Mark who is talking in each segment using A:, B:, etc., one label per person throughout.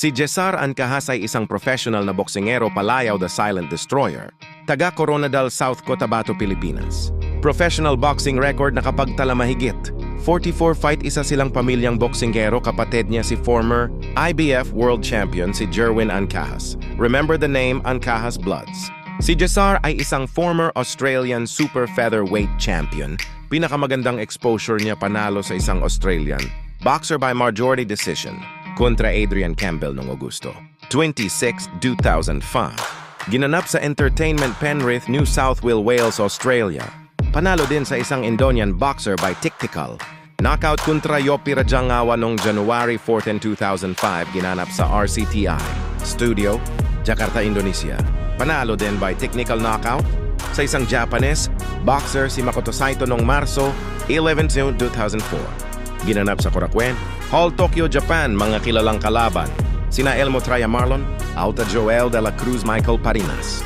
A: Si Cesar Ancahas ay isang professional na boksingero palayaw the Silent Destroyer, taga Coronadal, South Cotabato, Pilipinas. Professional boxing record nakapagtala mahigit 44 fight, isa silang pamilyang boksingero, kapatid niya si former IBF World Champion si Jerwin Ancahas. Remember the name Ancahas Bloods. Si Cesar ay isang former Australian super featherweight champion. Pinakamagandang exposure niya panalo sa isang Australian boxer by majority decision kontra Adrian Campbell noong Agosto 26, 2005. Ginanap sa Entertainment Penrith, New South Wales, Australia. Panalo din sa isang Indonesian boxer by technical knockout kontra Yopi Rajangawa noong January 14, 2005, ginanap sa RCTI Studio, Jakarta, Indonesia. Panalo din by technical knockout sa isang Japanese boxer si Makoto Saito noong Marso 11, 2004. Ginanap sa Korakuen Hall, Tokyo, Japan, mga kilalang kalaban sina Elmo Traya Marlon, Auta Joel de la Cruz, Michael Parinas.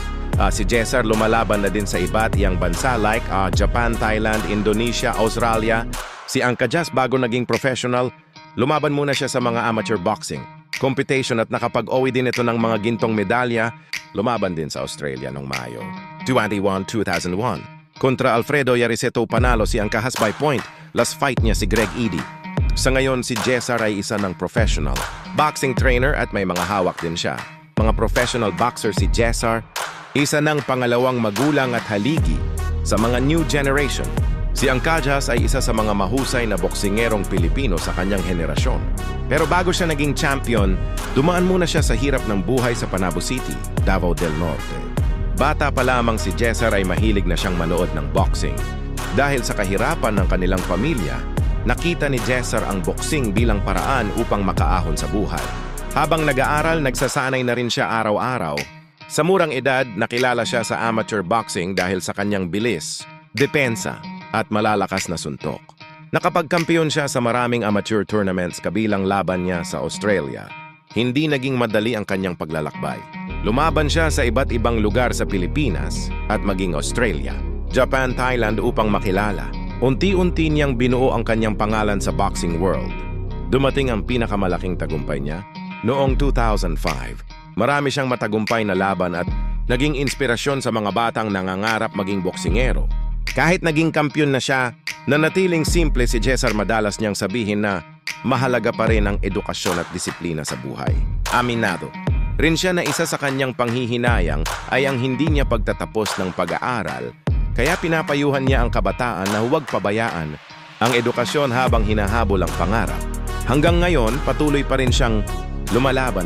A: Si Cesar lumalaban na din sa iba't iyang bansa like Japan, Thailand, Indonesia, Australia. Si Ancahas bago naging professional, lumaban muna siya sa mga amateur boxing competition at nakapag-uwi din ito ng mga gintong medalya. Lumaban din sa Australia noong Mayo 21, 2001. Kontra Alfredo Yariseto panalo si Ancahas by point. Last fight niya si Greg Eddy. Sa ngayon, si Cesar ay isa ng professional boxing trainer at may mga hawak din siya. Mga professional boxer si Cesar, isa ng pangalawang magulang at haligi sa mga new generation. Si Ancahas ay isa sa mga mahusay na boksingerong Pilipino sa kanyang henerasyon. Pero bago siya naging champion, dumaan muna siya sa hirap ng buhay sa Panabo City, Davao del Norte. Bata pa lamang si Cesar ay mahilig na siyang manood ng boxing. Dahil sa kahirapan ng kanilang pamilya, nakita ni Cesar ang boxing bilang paraan upang makaahon sa buhay. Habang nag-aaral, nagsasanay na rin siya araw-araw. Sa murang edad, nakilala siya sa amateur boxing dahil sa kanyang bilis, depensa, at malalakas na suntok. Nakapagkampiyon siya sa maraming amateur tournaments kabilang laban niya sa Australia. Hindi naging madali ang kanyang paglalakbay. Lumaban siya sa iba't ibang lugar sa Pilipinas at maging Australia, Japan, Thailand upang makilala. Unti-unti niyang binuo ang kanyang pangalan sa boxing world. Dumating ang pinakamalaking tagumpay niya noong 2005. Marami siyang matagumpay na laban at naging inspirasyon sa mga batang nangangarap maging boksingero. Kahit naging kampiyon na siya, nanatiling simple si Cesar. Madalas niyang sabihin na mahalaga pa rin ang edukasyon at disiplina sa buhay. Aminado rin siya na isa sa kanyang panghihinayang ay ang hindi niya pagtatapos ng pag-aaral. Kaya pinapayuhan niya ang kabataan na huwag pabayaan ang edukasyon habang hinahabol ang pangarap. Hanggang ngayon, patuloy pa rin siyang lumalaban